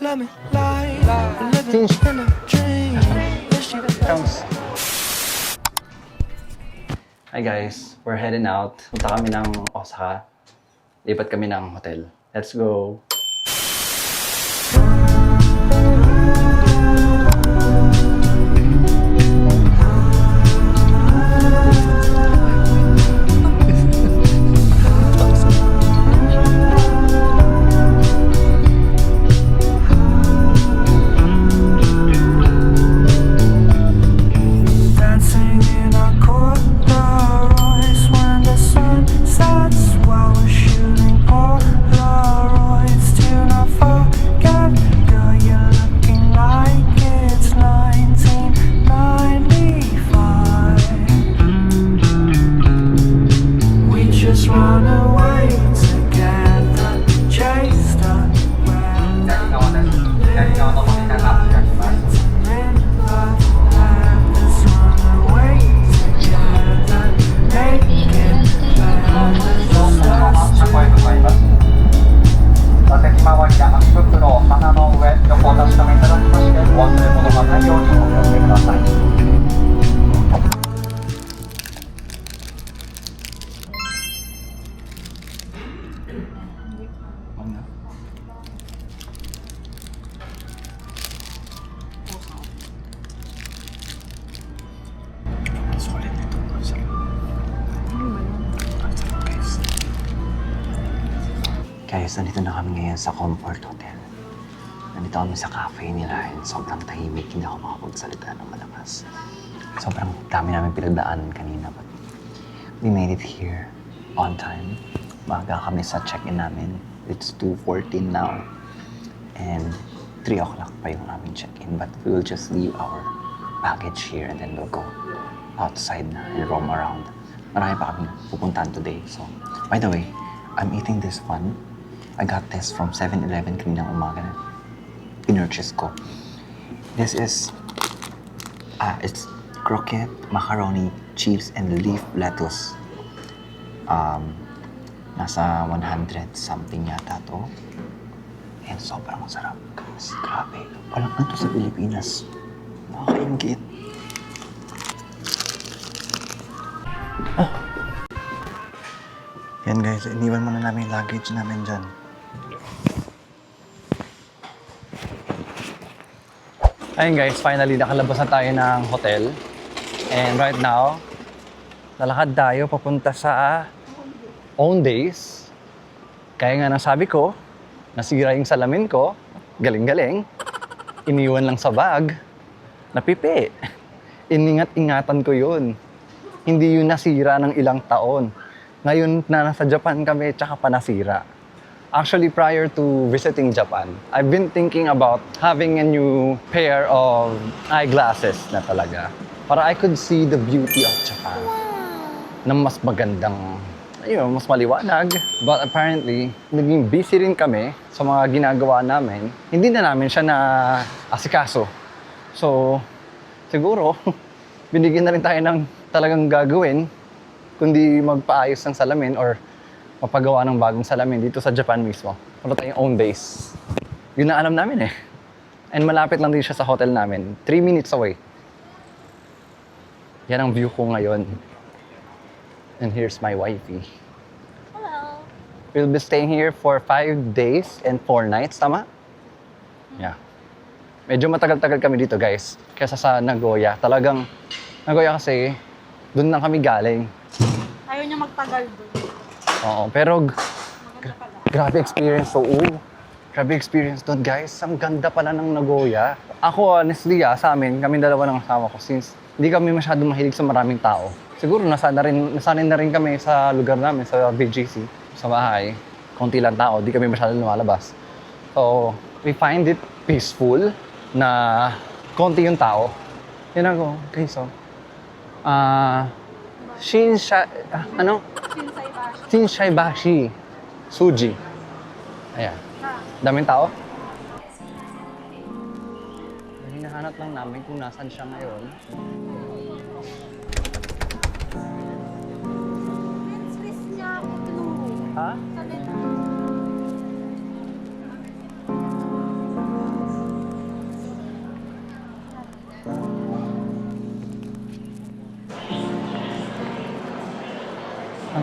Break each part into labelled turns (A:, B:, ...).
A: Hi guys, we're heading out. Punta kami ng Osaka. Lipat kami ng hotel. Let's go! Guys, nandito na kami ngayon sa Comfort Hotel. Nandito kami sa cafe nila and sobrang tahimik, hindi ako makapagsalita ng malakas. Sobrang dami namin pinagdaanan kanina, but we made it here on time. Maaga kami sa check-in namin. It's 2:14 now. And 3 o'clock pa yung aming check-in, but we will just leave our baggage here and then we'll go outside na and roam around. Marami pa kami pupuntahan today. So, by the way, I'm eating this one. I got this from 7-Eleven kaninang umaga na pinurchase ko. This is, it's croquette, macaroni, cheese, and leaf lettuce. Nasa 100 something yata to. And sobrang masarap. Guys, grabe. Walang ganito sa Pilipinas. Nakakaingit. Yan guys, iniwan muna namin yung luggage namin dyan. Ayun guys, finally nakalabas na tayo ng hotel. And right now, lalakad tayo papunta sa Owndays. Kaya nga nang sabi ko, nasira yung salamin ko, galing-galing. Iniwan lang sa bag, napipi. Iningat-ingatan ko yun. Hindi yun nasira ng ilang taon. Ngayon na nasa Japan kami, tsaka pa nasira. Actually, prior to visiting Japan, I've been thinking about having a new pair of eyeglasses na talaga. Para I could see the beauty of Japan. Na mas magandang, mas maliwanag. But apparently, naging busy rin kami sa mga ginagawa namin. Hindi na namin siya na asikaso. So, siguro, binigyan na rin tayo ng talagang gagawin kundi magpaayos ng salamin or mapagawa ng bagong salamin dito sa Japan mismo. Punta tayong Owndays. Yun na alam namin eh. And malapit lang din siya sa hotel namin. 3 minutes away. Yan ang view ko ngayon. And here's my wifey.
B: Hello.
A: We'll be staying here for 5 days and 4 nights, tama? Yeah. Medyo matagal-tagal kami dito guys. Kesa sa Nagoya. Talagang, Nagoya kasi, doon lang kami galing.
B: Ayaw niya magtagal doon.
A: Oo, pero
B: Maganda pala.
A: grabe experience. Oo, grabe experience doon, guys. Ang ganda pala ng Nagoya. Ako, honestly, sa amin, kami dalawa ng asawa ko, since hindi kami masyadong mahilig sa maraming tao. Siguro, nasanay na rin kami sa lugar namin, sa BGC, sa bahay. Konti lang tao, di kami masyadong lumalabas. So, we find it peaceful na konti yung tao. Yun ako, okay, so. Shinsaibashi. Suji. Ayan. Daming tao. Hinahanap lang namin kung nasan siya ngayon.
B: Swiss niya ako blue.
A: Ha?
B: Sabi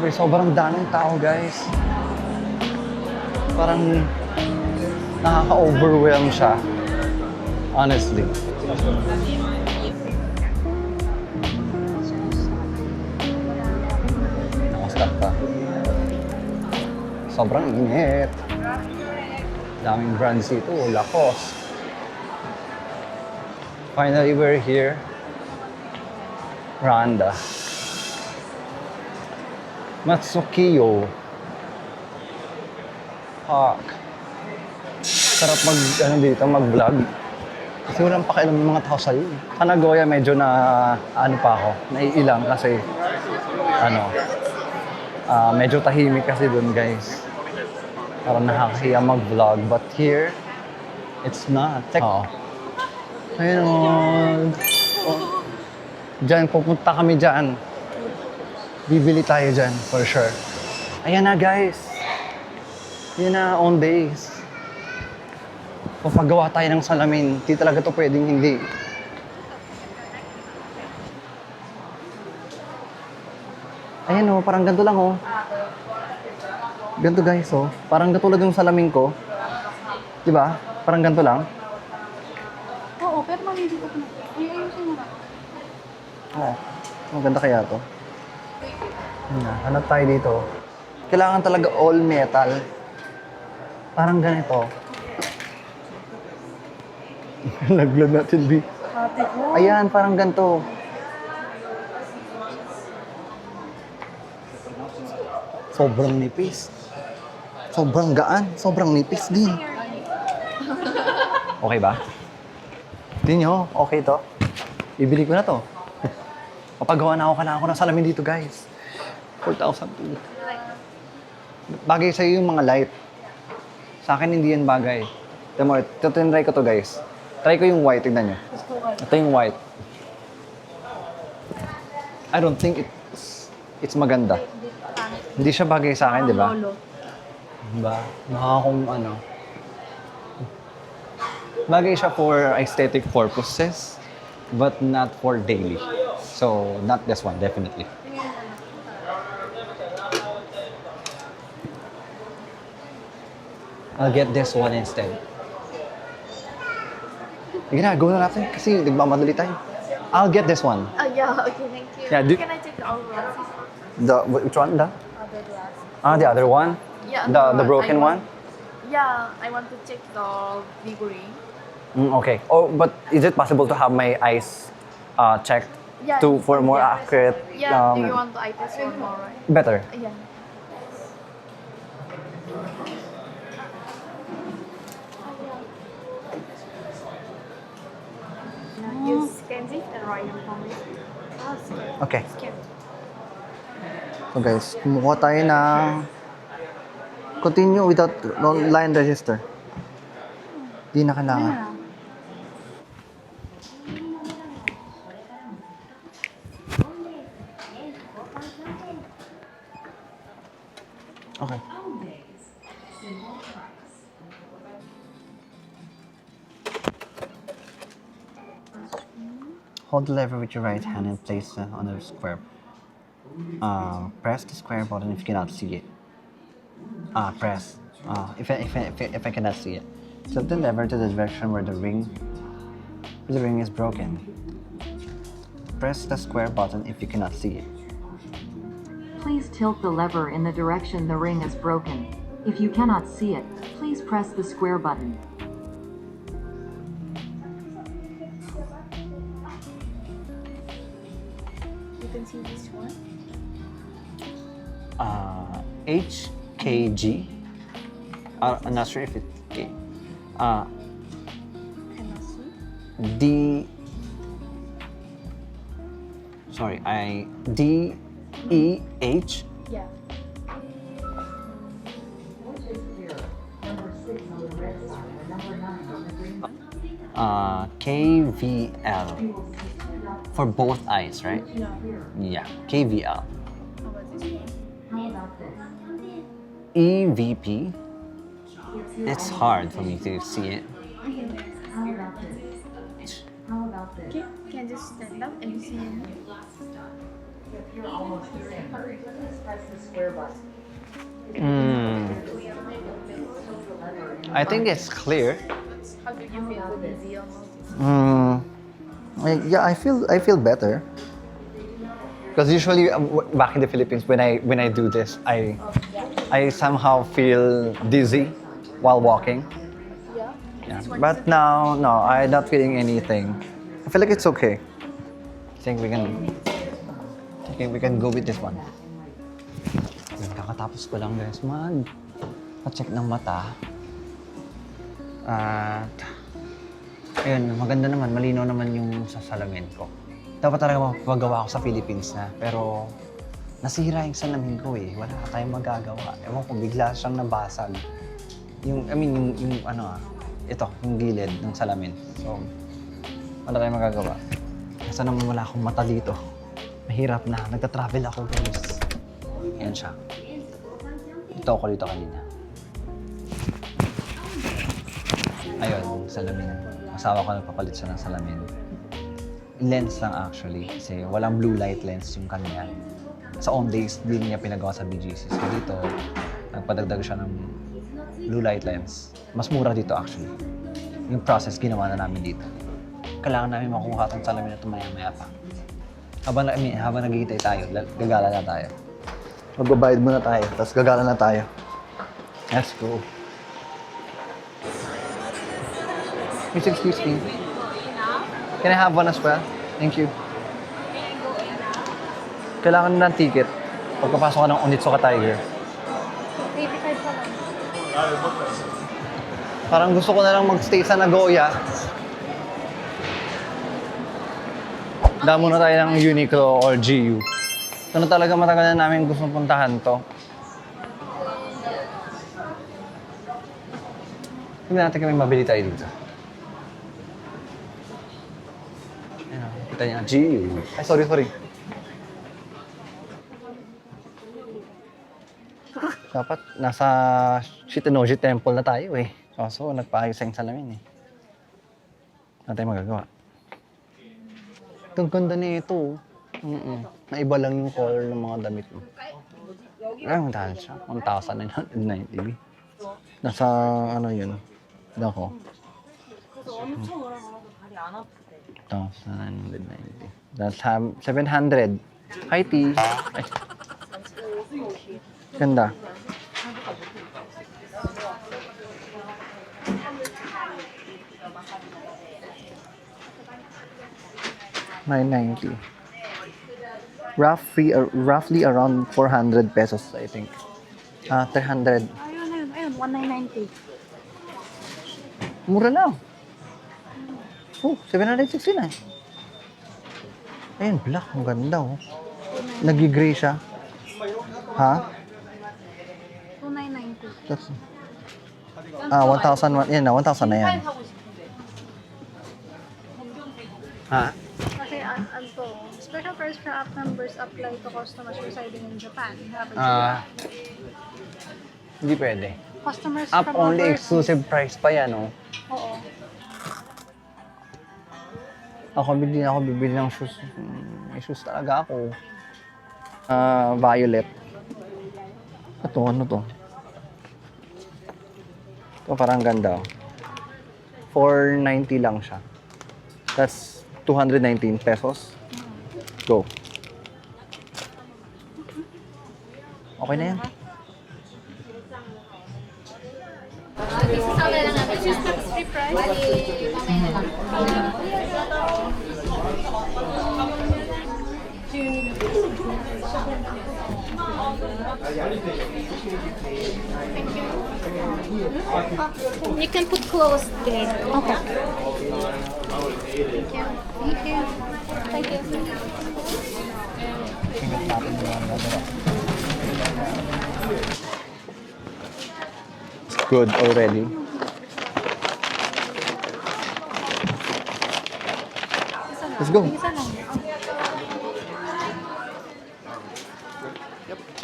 A: Grabe, sobrang daming tao, guys. Parang nakaka-overwhelm siya. Honestly. Nakastop ka. Sobrang init. Daming brands dito. Lacoste. Finally, we're here. Randa. Matsukiyo. Fuck. Sarap mag-vlog. Kasi walang pakialam ng mga tao sa'yo. Sa Nagoya, medyo pa ako. Naiilang kasi, medyo tahimik kasi dun, guys. Parang nakakahiya mag-vlog. But here, it's not. Oo. Ayun. Oh. Diyan, pupunta kami dyan. Bibili tayo dyan, for sure. Ayan na, guys. Yan na, on days. Papagawa tayo ng salamin. Di talaga to pwedeng hindi. Ayan o, parang ganito lang o. Ganito guys o. Parang katulad yung salamin ko. Diba? Parang ganito lang.
B: Oo, pero maliligo ko na. Ayusin mo na.
A: Oo. Maganda kaya to. Hanap tayo dito. Kailangan talaga all metal. Parang ganito. Laglag natin, B.
B: Ate ko.
A: Ayan, parang ganito. Sobrang nipis. Sobrang gaan. Sobrang nipis din. Okay ba? Tingnan nyo, okay to. Bibili ko na to. Papagawa na ako ng salamin dito, guys. 4,000 to. Bagay sa'yo yung mga light. Sa akin, hindi yan bagay. Tinry ko to, guys. Try ko yung white, tignan nyo. Ito yung white. I don't think it's maganda. Hindi siya bagay sa akin, di ba? Diba? Bagay siya for aesthetic purposes, but not for daily. So, not this one, definitely. I'll get this one instead. Sige na, go na natin kasi nagmamadali tayo. I'll get this one.
B: Yeah, okay, thank you.
A: Yeah,
B: Can I take the old glasses?
A: Which one? The?
B: Other glasses.
A: The other one?
B: Yeah,
A: The broken one?
B: Yeah, I want to check the figurine.
A: Okay. Oh, but is it possible to have my eyes checked
B: Yeah,
A: for more
B: yeah.
A: accurate?
B: Yeah, do you want the eye test one more, right?
A: Better.
B: Yeah. You scan it and write it for me.
A: Okay.
B: Scan.
A: So guys, kumukuha tayo ng continue without line register. Di na kailangan. Okay. Hold the lever with your right hand and place it on the square. Press the square button if you cannot see it. Press. If I cannot see it. Tilt the lever to the direction where the ring is broken. Press the square button if you cannot see it.
C: Please tilt the lever in the direction the ring is broken. If you cannot see it, please press the square button.
B: You can see this one.
A: HKG. I'm not sure if it's K.
B: Cannot see.
A: D. Sorry, DEH.
B: Yeah.
A: KVL. For both eyes, right?
B: Yeah.
A: Yeah, KVL.
B: How about this one?
A: EVP. It's hard for me to see it.
B: Okay, can you just stand up and see?
C: You're almost there. Please press the square button.
A: I think it's clear.
B: How did you feel with the video?
A: Yeah, I feel better. Because usually back in the Philippines, when I do this, I somehow feel dizzy while walking.
B: Yeah.
A: Yeah. But now, no, I'm not feeling anything. I feel like it's okay. I think we can go with this one. Kakatapos ko lang guys, pa-check ng mata. At ayun, maganda naman, malinaw naman yung sa salamin ko. Dapat talaga magagawa ako sa Philippines na, pero nasira yung salamin ko eh. Wala tayong magagawa. Ewan ko, bigla siyang nabasag. Yung ito, yung gilid ng salamin. So, wala tayong magagawa. Kasi naman wala akong mata dito. Mahirap na. Nagta-travel ako guys. Yan siya. Ito ako dito kanina. Ayun, salamin. Asawa ko nagpapalit siya ng salamin. Lens lang actually, kasi walang blue light lens yung kanya. Sa on days, din niya pinagawa sa BGC. So dito, nagpadagdag siya ng blue light lens. Mas mura dito actually. Yung process ginawa na namin dito. Kailangan namin makuha itong salamin na ito maya-maya pa. Habang naghihintay tayo, gagala na tayo. Magbabayad muna tayo, tapos gagala na tayo. Let's go. Please excuse me. Can I have one as well? Thank you. Kailangan na ng ticket pagpapasok ka ng Onitsuka Tiger.
B: 85 pa lang.
A: Parang gusto ko na lang magstay sa Nagoya. Damo na tayo ng Uniqlo or GU. Ito na talaga matagal na namin gustong puntahan to. Tignan natin kami mabili tayo dito. Ayan o, kita niya. GU. Ay, sorry. Dapat nasa Shitenoji Temple na tayo eh. Kaso nagpaayos sa salamin eh. Ano tayo magagawa? Ang ganda na ito. Naiba lang yung color ng mga damit mo. Ay, magdahal siya. 1,990. Nasa ano yun? Dako. 1,990. That's 700. Hi, T. Ay. Ganda. $990. Roughly around 400 pesos, I think. 300.
B: Ayun, 1990.
A: Mura lang. Oh, 769. Ayun, black. Ang ganda, oh. Nag-gray siya. Ha?
B: 2990.
A: That's... 1,000. Yan na, 1,000 na yan. Ha?
B: Kasi special price for app members apply to customers residing in Japan.
A: Hindi pwede.
B: Customers
A: App
B: from
A: only
B: overseas.
A: exclusive price pa yan, oh.
B: Oo.
A: Ako bibili ng shoes. May shoes talaga ako. Violet. Ano to? Ito parang ganda, oh. 490 lang siya. That's 219 pesos. Go. Okay na yan.
B: Free price.
D: You can put closed gate.
B: Okay. Thank you.
D: Thank you.
A: It's good already. Let's go.
B: Isa lang.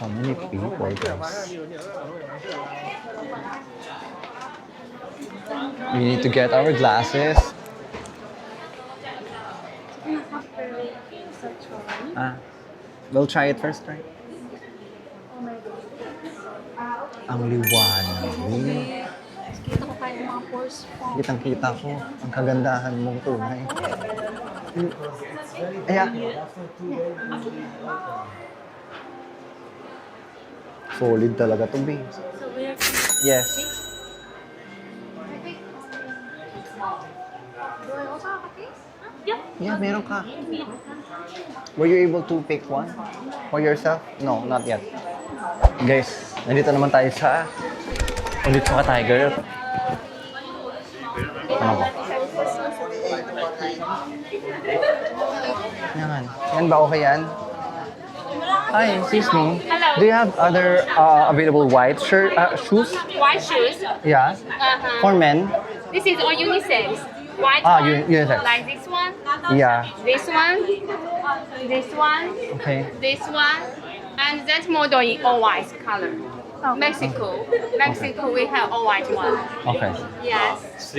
A: How many people, guys? We need to get our glasses. Ah, We'll try it first, right? Ang liwanag.
B: Kita ko kayo mga pores po.
A: Kitang-kita ko ang kagandahan mong tunay. Aya. Solid talaga to, babe. Yes.
B: Do I also have a case?
A: Yeah, meron ka. Were you able to pick one for yourself? No, not yet. Guys, nandito naman tayo sa Onitsuka Tiger. Ano ba? Yan. Yan ba okay yan? Hi, excuse me.
D: Hello.
A: Do you have other available white shoes?
D: White shoes.
A: Yeah. For men?
D: This is all unisex. White
A: Ah,
D: one.
A: unisex.
D: Like this one.
A: Yeah.
D: This one. This one.
A: Okay.
D: This one. And that model in all white color. Mexico. Mexico, we have all white one.
A: Okay.
D: Yes.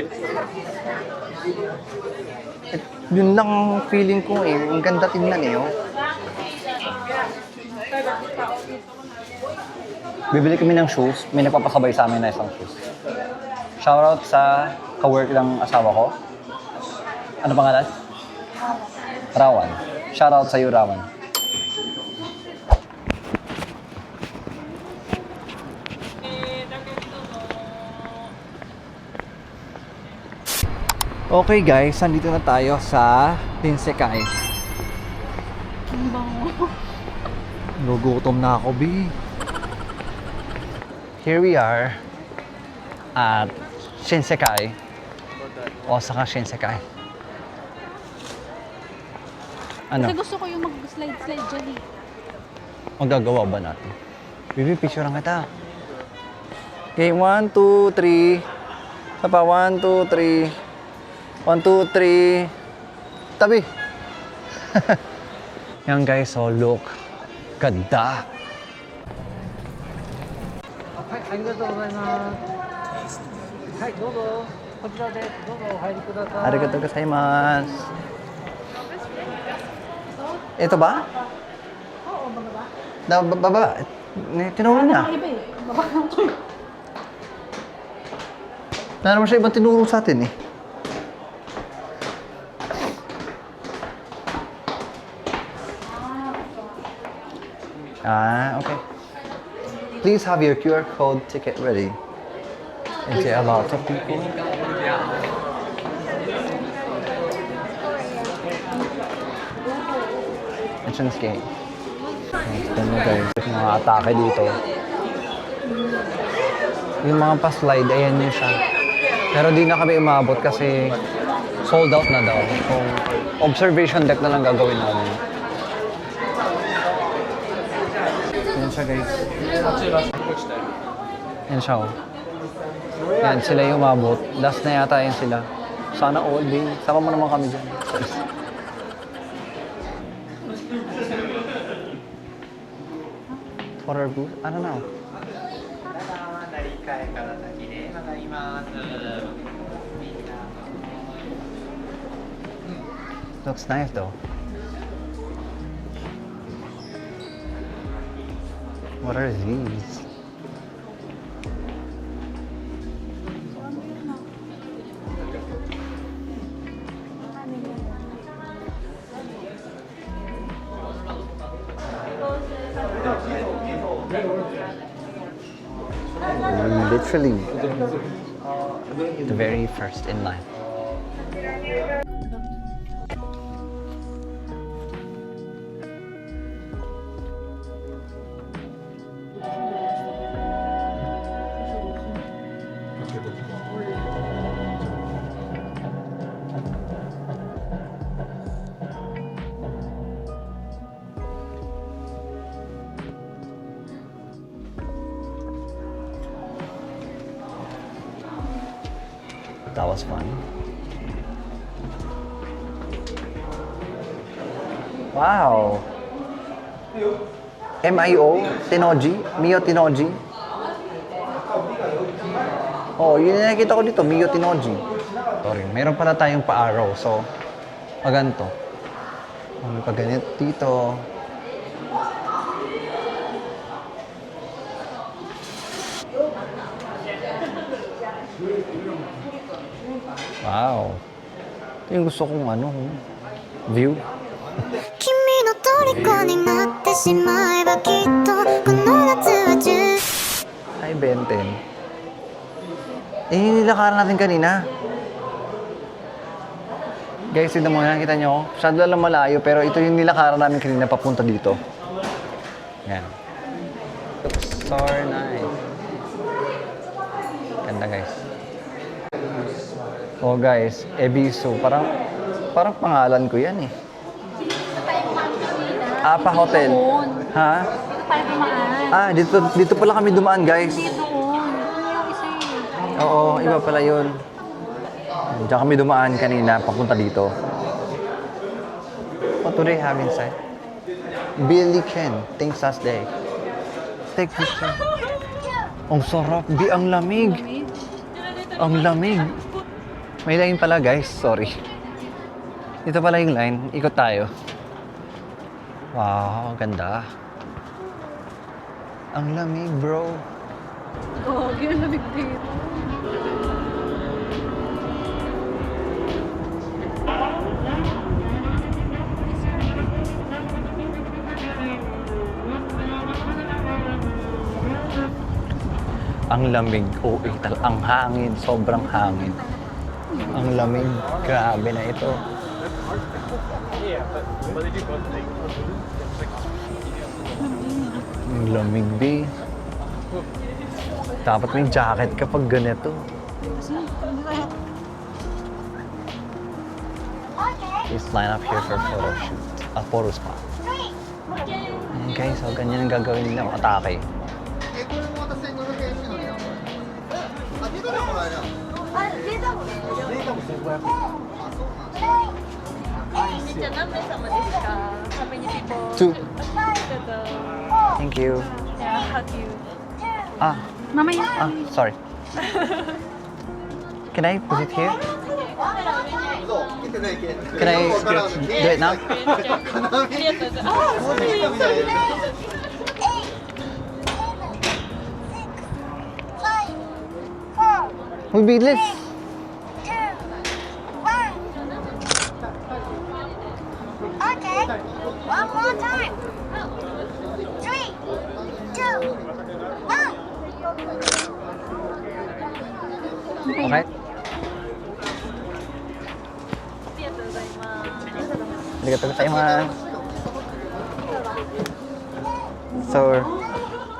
A: Yun lang ang feeling ko eh. Ang ganda tingnan eh. Oh. Bibili kami ng shoes. May nagpapasabay sa amin na isang shoes. Shoutout sa ka-work ng asawa ko. Ano pangalan? Rawan. Shoutout sa iyo, Rawan. Okay guys, nandito na tayo sa Shinsekai. Nagugutom na ako, B. Here we are at Shinsekai. Osaka Shinsekai. Ano?
B: Kasi gusto ko yung mag-slide-slide dyan eh.
A: Magagawa ba natin? Bibi, picture lang kita. Okay, 1, 2, 3. Isa pa, 1, 2, 3. 1, 2, 3. Tabi. Yan guys, so look. Ganda. Arigatou gozaimasu. Ito ba? Oo, baba. Baba. Tinuro niya. Wala naman siya ibang tinuro sa atin eh. Ah, okay. Please have your QR code ticket ready. Is there a lot of people? Entrance gate. Tignan mo guys, yung mga atake dito. Yung mga pa-slide, ayan yun siya. Pero di na kami umabot kasi sold out na daw. So, observation deck na lang gagawin namin. Yan siya guys. Yan siya oh. Yan, sila yung umabot. Last na yata yan sila. Sana all day. Sama mo naman kami dyan. Horror booth? I don't know. Looks nice though. What are these? Literally the very first in line. That was fun. Wow. MIO, Tenoji, Mio Tenoji. Oh, yun yung nakikita ko dito, Mio Tenoji. Sorry, meron pala tayong pa-arrow, so, paganto. May paganit dito. Wow. Ito yung gusto kong view.
E: 君の虜になってしまえばきっとこの夏は充
A: Hi, Benten. Nilakaran natin kanina. Guys, tignan mo, nakita nyo? Masyado lang malayo, pero ito yung nilakaran namin kanina papunta dito. Yan. Looks so nice. Ganda, guys. Oh, guys, Ebisu. Parang pangalan ko yan eh. Apa Hotel. Ha?
B: Tayo dumaan.
A: Dito pala kami dumaan, guys.
B: Dito doon. Ano yung isa eh?
A: Oo, iba pala yun. Diyan kami dumaan kanina, papunta dito. What do they have inside? Billy Ken, Texas Day. Take picture. Ang sarap, ang lamig. Ang lamig. May line pala, guys. Sorry. Dito pala yung line. Ikot tayo. Wow, ganda. Ang lamig, bro.
B: Oo, ganyan lamig dito.
A: Ang lamig. Ang hangin. Sobrang hangin. Ang lamig. Grabe na ito. Ang lamig, B. Dapat may jacket kapag ganito. Please line up here for photo shoot. Photo spot. Ayan guys, so ganyan ang gagawin nila. Atake. Two. Thank you.
B: Mamaya.
A: Sorry. Can I put it here? Can I do it now? Uy, bilis!
E: Okay, one more time. 3, 2, 1.
A: Okay? Arigatou gozaimasu. So,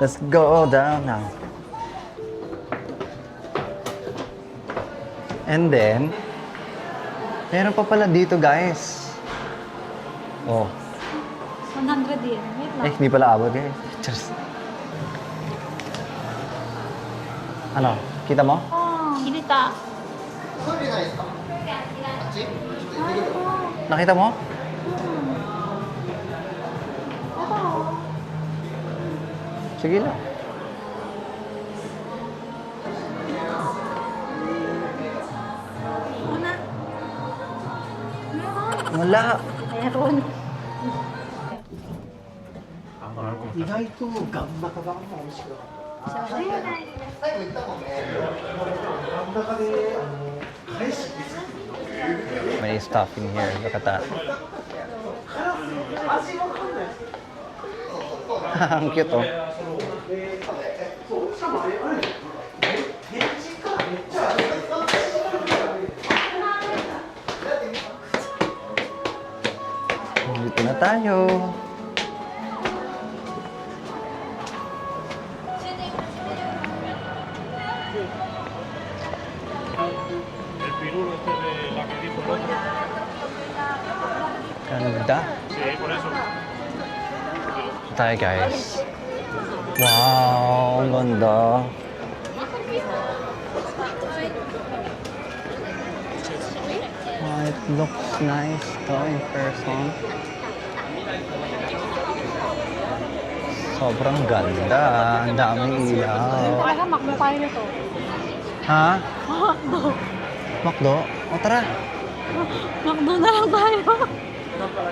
A: let's go down now. And then, meron pa pala dito, guys. Oh.
B: 100 yen. Wait lang.
A: Hindi pala abot, guys. Cheers. Ano? Kita mo?
B: Kinita.
A: Nakita mo? Sige lang. Wala.
B: Meron.
A: May stuff in here. Look at that. Ang cute, oh. Dito na tayo. Ganda. Tayo, guys. Wow, ang ganda. Wow, it looks nice though in person. Sobrang ganda. Ang daming ilaw.
B: Baka makdo tayo nito.
A: Ha?
B: Makdo.
A: Makdo? O tara.
B: Makdo na lang tayo.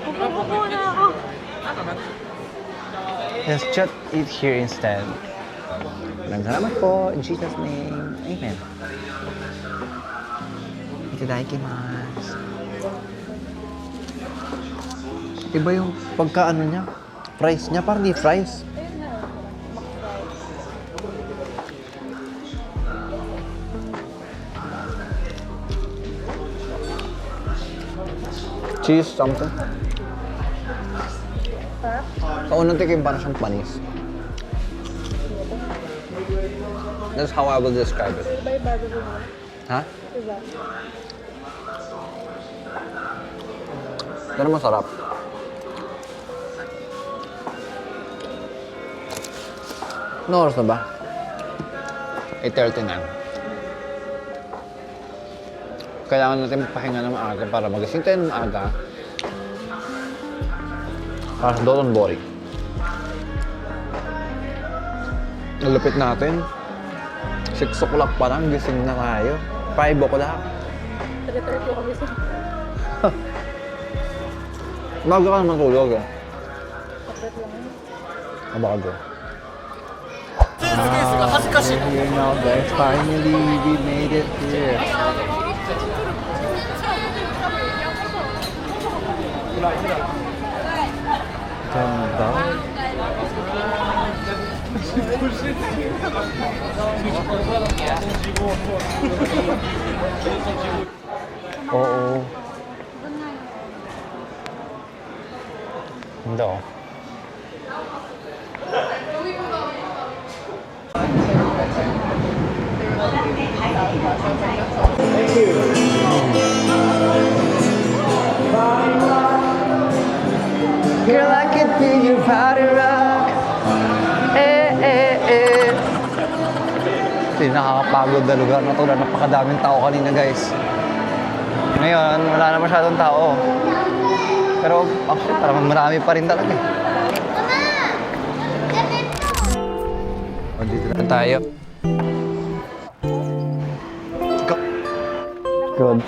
B: Pupupo na ako.
A: Let's just eat here instead. Maraming salamat po. In Jesus' name. Amen. Itadakimasu. Iba yung pagkaano niya. Fries niya, parang di fries. Cheese something. Sa unang tikim parang siyang panis. That's how I will describe it.
B: Iba yung barbecue mo.
A: Ha?
B: Iba.
A: Pero masarap. Ano oras na ba? 8:30 na. Kailangan natin pahinga ng maaga para magising tayo ng maaga. Para sa Doton Bori. Nalupit natin. 6 o'clock pa lang, gising na tayo. 5 o'clock.
B: 3:30 ako gusto.
A: Bago ka naman tulog eh.
B: Kapit lang yun.
A: Bago. You know guys, finally we made it here. Ganda. Oo. Ganda oh. Girl, I can feel your body rock. Ito yung nakakapagod na lugar na to na napakadaming tao kanina guys. Ngayon, wala na masyadong tao. Pero actually, parang marami pa rin talaga. O, dito na tayo. Good.